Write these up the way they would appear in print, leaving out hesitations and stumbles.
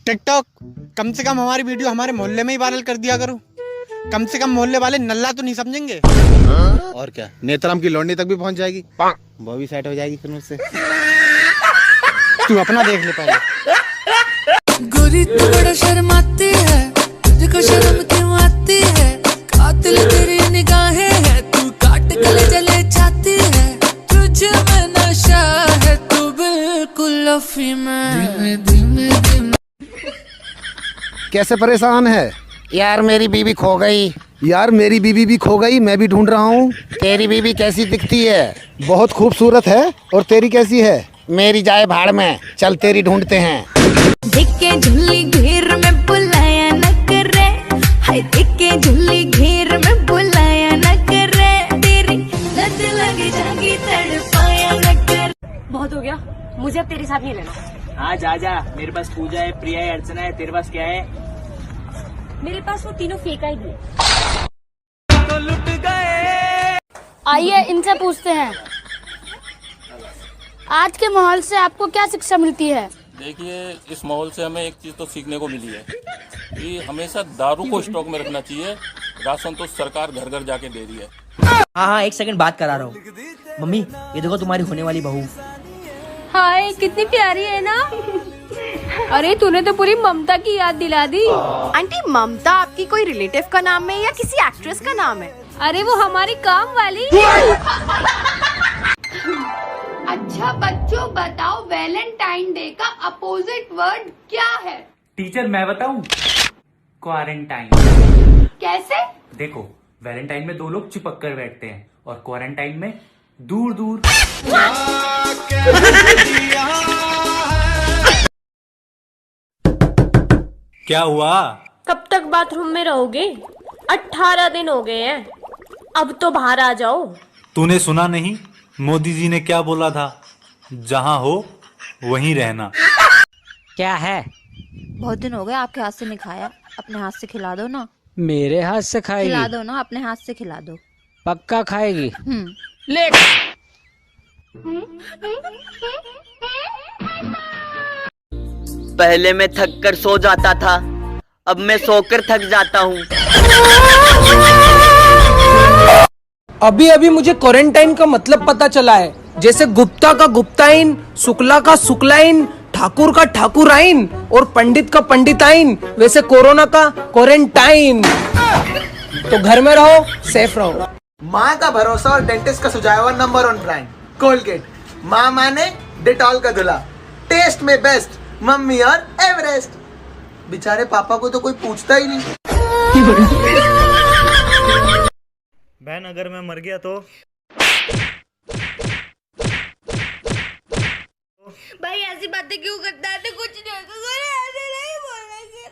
TikTok, कम से कम हमारी video हमारे मोहल्ले में ही वायरल कर दिया करो। कम से कम मोहल्ले वाले नल्ला तो नहीं समझेंगे। और क्या, नेत्राम की लौंडी तक भी पहुंच जाएगी, वो भी सेट हो जाएगी फिर मुझसे। तू अपना देख ले पहले। गोरी तू बड़ा शर्माती है, तुझको शर्म क्यों आती है? कातिल तेरी निगाहें है, तू काट गले जले चाहती है। तुझ में नशा है, तू बिल्कुल अफी में। धीमे धीमे धीमे। कैसे परेशान है? यार मेरी बीवी खो गई। यार मेरी बीवी भी खो गई, मैं भी ढूंढ रहा हूँ। तेरी बीवी कैसी दिखती है? बहुत खूबसूरत है। और तेरी कैसी है? मेरी जाए भाड़ में, चल तेरी ढूंढते हैं। दिखे झुल्ली घेर में बुलाया न करे, हाय दिखे झुल्ली घेर में बुलाया न करे। तेरी लत लग जाएगी तड़पाया न कर। बहुत हो गया, मुझे अब तेरे साथ नहीं रहना। आज आजा, मेरे पास पूजा है, प्रिया है, अर्चना है, तेरे पास क्या है? मेरे पास वो तीनों फेक आईडी है। तो लुट गए। आइए इनसे पूछते हैं, आज के माहौल से आपको क्या शिक्षा मिलती है? देखिए, इस माहौल से हमें एक चीज़ तो सीखने को मिली है कि हमेशा दारू को स्टॉक में रखना चाहिए। राशन तो सरकार घर घर जाके दे रही है। हाँ, एक सेकंड बात करा रहा हूँ। मम्मी, ये देखो तुम्हारी होने वाली बहू। हाय, कितनी प्यारी है ना। अरे तूने तो पूरी ममता की याद दिला दी। आंटी, ममता आपकी कोई रिलेटिव का नाम है या किसी एक्ट्रेस का नाम है? अरे वो हमारी काम वाली। अच्छा बच्चों, बताओ वैलेंटाइन डे का अपोजिट वर्ड क्या है? टीचर मैं बताऊं? क्वारंटाइन। कैसे? देखो, वैलेंटाइन में दो लोग चिपक कर बैठते हैं और क्वारंटाइन में दूर दूर। क्या हुआ? कब तक बाथरूम में रहोगे? 18 दिन हो गए हैं, अब तो बाहर आ जाओ। तूने सुना नहीं, मोदी जी ने क्या बोला था? जहाँ हो वहीं रहना। क्या है? बहुत दिन हो गए आपके हाथ से नहीं खाया, अपने हाथ से खिला दो ना। मेरे हाथ से खाएगी? खिला दो ना, अपने हाथ से खिला दो। पक्का खाएगी? ले। पहले मैं थक कर सो जाता था, अब मैं सोकर थक जाता हूँ। अभी अभी मुझे क्वारंटाइन का मतलब पता चला है। जैसे गुप्ता का गुप्ताइन, शुक्ला का शुक्लाइन, ठाकुर का ठाकुराइन और पंडित का पंडिताइन, वैसे कोरोना का क्वारंटाइन। तो घर में रहो, सेफ रहो। माँ का भरोसा और डेंटिस्ट का सुझाया हुआ नंबर 1 ब्रांड कोलगेट। माँ माने डेटॉल का धुला, टेस्ट में बेस्ट मम्मी और एवरेस्ट। बेचारे पापा को तो कोई पूछता ही नहीं। बहन, अगर मैं मर गया तो? भाई ऐसी बातें क्यों करता है? कुछ नहीं होगा, ऐसे नहीं बोलेंगे।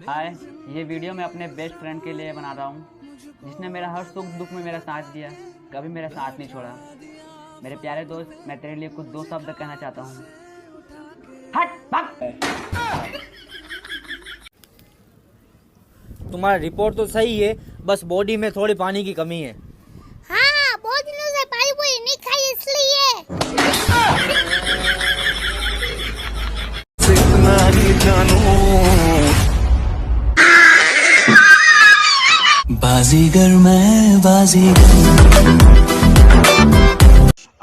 हाय, ये वीडियो मैं अपने बेस्ट फ्रेंड के लिए बना रहा हूँ, जिसने मेरा हर सुख दुख में मेरा साथ दिया, कभी मेरा साथ नहीं छोड़ा। मेरे प्यारे दोस्त, मैं तेरे लिए कुछ 2 शब्द कहना चाहता हूँ। हट भाग। तुम्हारा रिपोर्ट तो सही है, बस बॉडी में थोड़ी पानी की कमी है। हाँ, बहुत दिनों से पानी पूरी नहीं खाई इसलिए। बाजीगर मैं बाजीगर।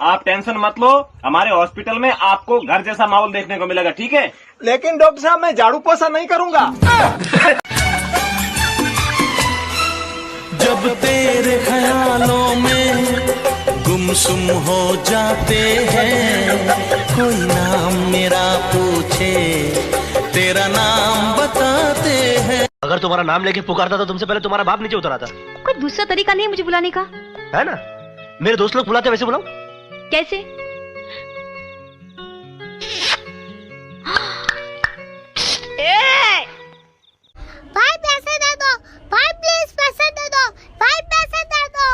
आप टेंशन मत लो, हमारे हॉस्पिटल में आपको घर जैसा माहौल देखने को मिलेगा, ठीक है? लेकिन डॉक्टर साहब, मैं झाड़ू पोछा नहीं करूंगा। जब तेरे ख्यालों में गुमसुम हो जाते हैं, कोई नाम मेरा पूछे, तेरा नाम बताते हैं। अगर तुम्हारा नाम लेके पुकारता तो तुमसे पहले तुम्हारा बाप नीचे उतर आता। कोई दूसरा तरीका नहीं है मुझे बुलाने का? है ना? मेरे दोस्त लोग बुलाते वैसे बुलाओ। कैसे? भाई पैसे दे दो, भाई प्लीज पैसे दे दो, भाई पैसे दे दो।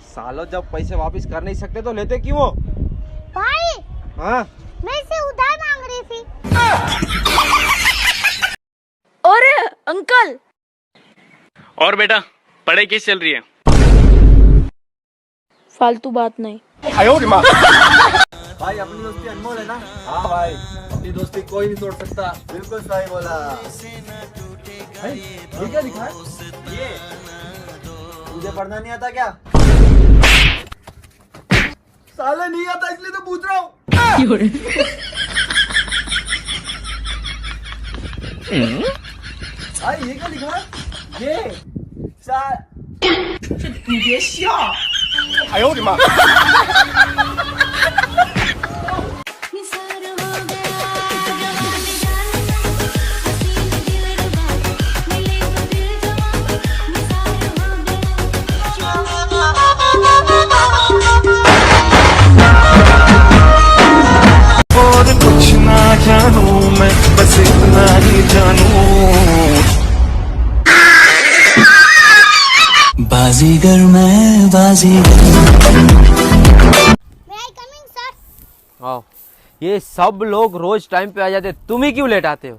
सालो, जब पैसे वापस कर नहीं सकते तो लेते क्यों हो? भाई, हाँ? मैं से उधार मांग रही थी। और अंकल। और बेटा, पढ़ाई कैसी चल रही है? फालतू बात नहीं। भाई अपनी दोस्ती अनमोल है ना? हाँ भाई, अपनी दोस्ती कोई नहीं तोड़ सकता। बिल्कुल सही बोला भाई। ये क्या लिखा है? ये तुझे पढ़ना नहीं आता क्या? साले नहीं आता इसलिए तो पूछ रहा हूँ। भाई ये क्या लिखा है? ये और कुछ ना जानू मैं, बस इतना ही जानू। बाजीगर मैं बाजीगर। आओ, ये सब लोग रोज टाइम पे आ जाते, तुम ही क्यों लेट आते हो?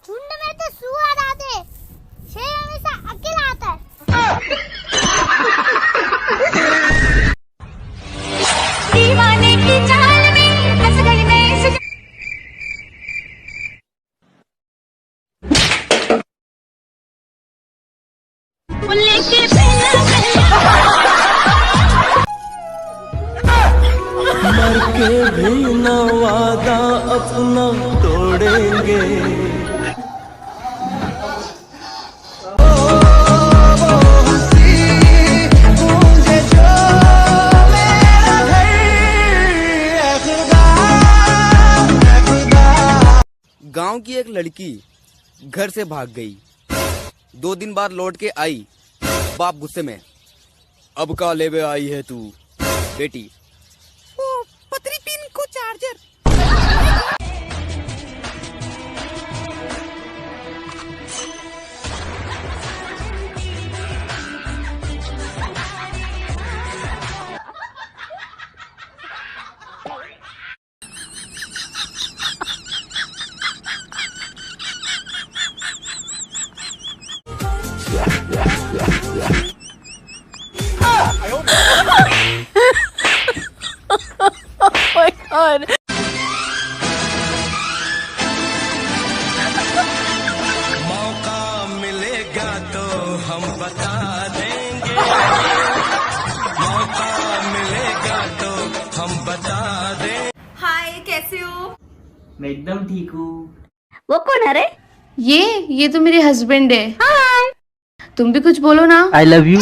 झुंड में तो सुअर आते, शेर हमेशा अकेला आता है। दीवाने की चाल में फंस गई मैं इस लेके मर के भी न वादा अपना तोड़ेंगे। गांव की एक लड़की घर से भाग गई, 2 दिन बाद लौट के आई। बाप गुस्से में, अब का लेवे आई है तू बेटी? पतरी पिन को चार्जर। my god. मौका मिलेगा तो हम बता देंगे। मौका मिलेगा तो हम बता देंगे। हाय, कैसे हो? मैं एकदम ठीक हूँ। वो कौन है रे? ये तो मेरे हस्बैंड है। हाय, तुम भी कुछ बोलो ना। I love you.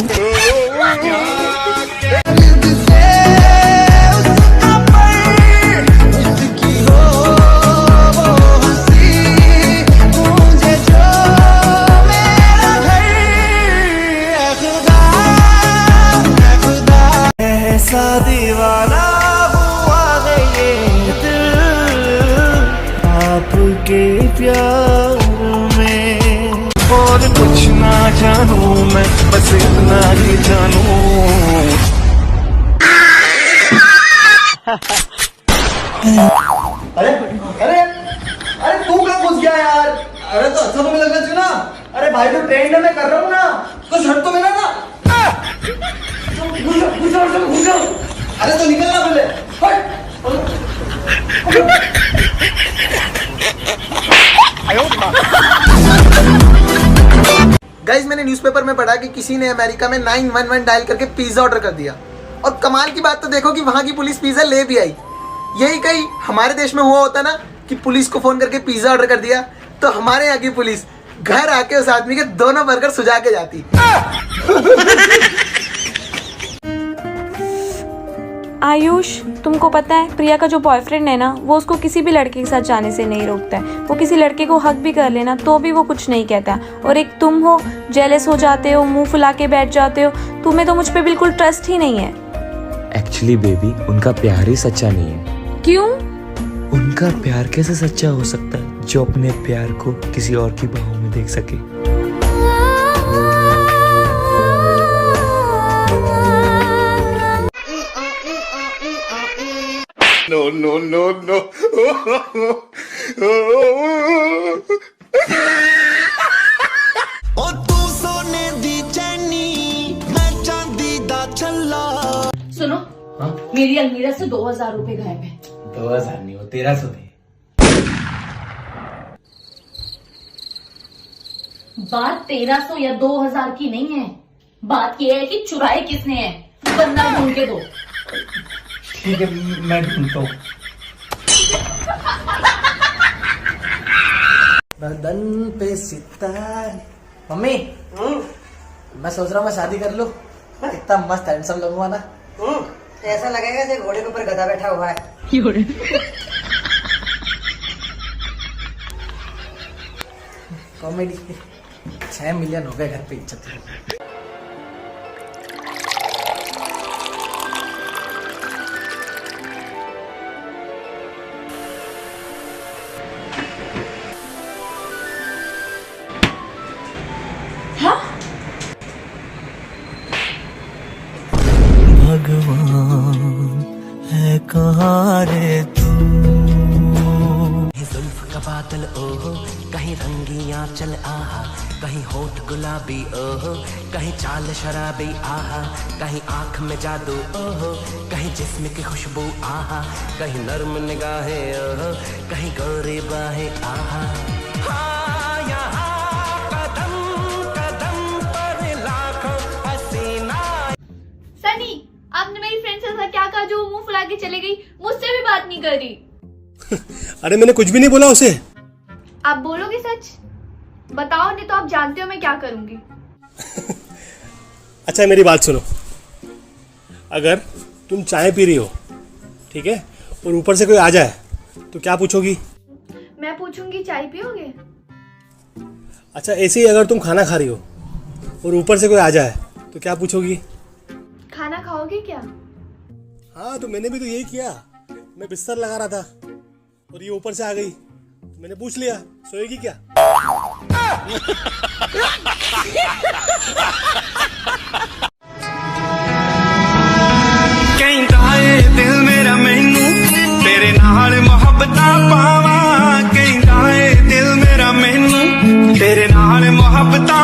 ऐसा दीवाना हुआ है ये दिल आपके प्यार में। और कुछ ना जानू मैं, बस इतना ही जानू। अरे अरे अरे तू कहाँ घुस गया यार? अरे तो अच्छा तुम्हें लगना चाहिए ना। अरे भाई तो ट्रेंड है, मैं कर रहा हूँ ना, तो शर्ट तो मेरा ना। घुस जाओ। अरे तो निकलना बोले। गाइस, मैंने न्यूज़पेपर में पढ़ा कि किसी ने अमेरिका में 911 डायल करके पिज्जा ऑर्डर कर दिया, और कमाल की बात तो देखो कि वहां की पुलिस पिज्जा ले भी आई। यही कहीं हमारे देश में हुआ होता ना कि पुलिस को फोन करके पिज्जा ऑर्डर कर दिया, तो हमारे यहाँ की पुलिस घर आके उस आदमी के दोनों बर्गर सुझा के जाती। आयुष, तुमको पता है प्रिया का जो बॉयफ्रेंड है ना, वो उसको किसी भी लड़के के साथ जाने से नहीं रोकता है। वो किसी लड़के को हक भी कर लेना तो भी वो कुछ नहीं कहता। और एक तुम हो, जेलस हो जाते हो, मुंह फुला के बैठ जाते हो। तुम्हें तो मुझ पे बिल्कुल ट्रस्ट ही नहीं है। एक्चुअली बेबी, उनका प्यार ही सच्चा नहीं है। क्यों? उनका प्यार कैसे सच्चा हो सकता है जो अपने प्यार को किसी और की बाहों में देख सके? No, no, no, no. ओ तू सोने दी चैनी, मैं चांदी दा छल्ला। सुनो, मेरी अलमीरा से 2000 रुपए गायब है। 2000 नहीं, वो 1300 थे। बात 1300 या 2000 की नहीं है, बात यह है कि चुराए किसने है। बंदा ढूंढ के दो। ठीक है, मैं ढूंढता हूँ। बदन पे सितारे। मम्मी, मैं सोच रहा हूँ मैं शादी कर लूँ। इतना मस्त हैंडसम लगूंगा ना। ऐसा लगेगा जैसे घोड़े के ऊपर गधा बैठा हुआ है। कॉमेडी। 6 मिलियन हो गए घर पे इज्जत। भगवान है कहाँ रे तू। जुल्फ का बादल ओहो, कहीं रंगियां चल आहा, कहीं होठ गुलाबी ओहो, कहीं चाल शराबी आहा, कहीं आंख में जादू ओहो, कहीं जिस्म की खुशबू आहा, कहीं नर्म निगाहें ओहो, कहीं गोरी बाहें आहा। हाँ, यहाँ कदम कदम पर लाखों हसीना। सनी, आपने मेरी फ्रेंड से ऐसा क्या कहा जो मुंह फुला के चले गई, मुझसे भी बात नहीं कर रही। अरे मैंने कुछ भी नहीं बोला उसे। आप बोलोगे सच? बताओ, नहीं तो आप जानते हो मैं क्या करूंगी। अच्छा मेरी बात सुनो, अगर तुम चाय पी रही हो, ठीक है, और ऊपर से कोई आ जाए तो क्या पूछोगी? मैं पूछूंगी चाय पियोगे? अच्छा ऐसे ही अगर तुम खाना खा रही हो और ऊपर से कोई आ जाए तो क्या पूछोगी? खाना खाओगे क्या? हाँ तो मैंने भी तो यही किया, मैं बिस्तर लगा रहा था और ये ऊपर से आ गई तो मैंने पूछ लिया सोएगी क्या। कहता है दिल मेरा मैनू तेरे नाल मोहब्बतां पावां, कहता है दिल मेरा मैनू तेरे नाल मोहब्बतां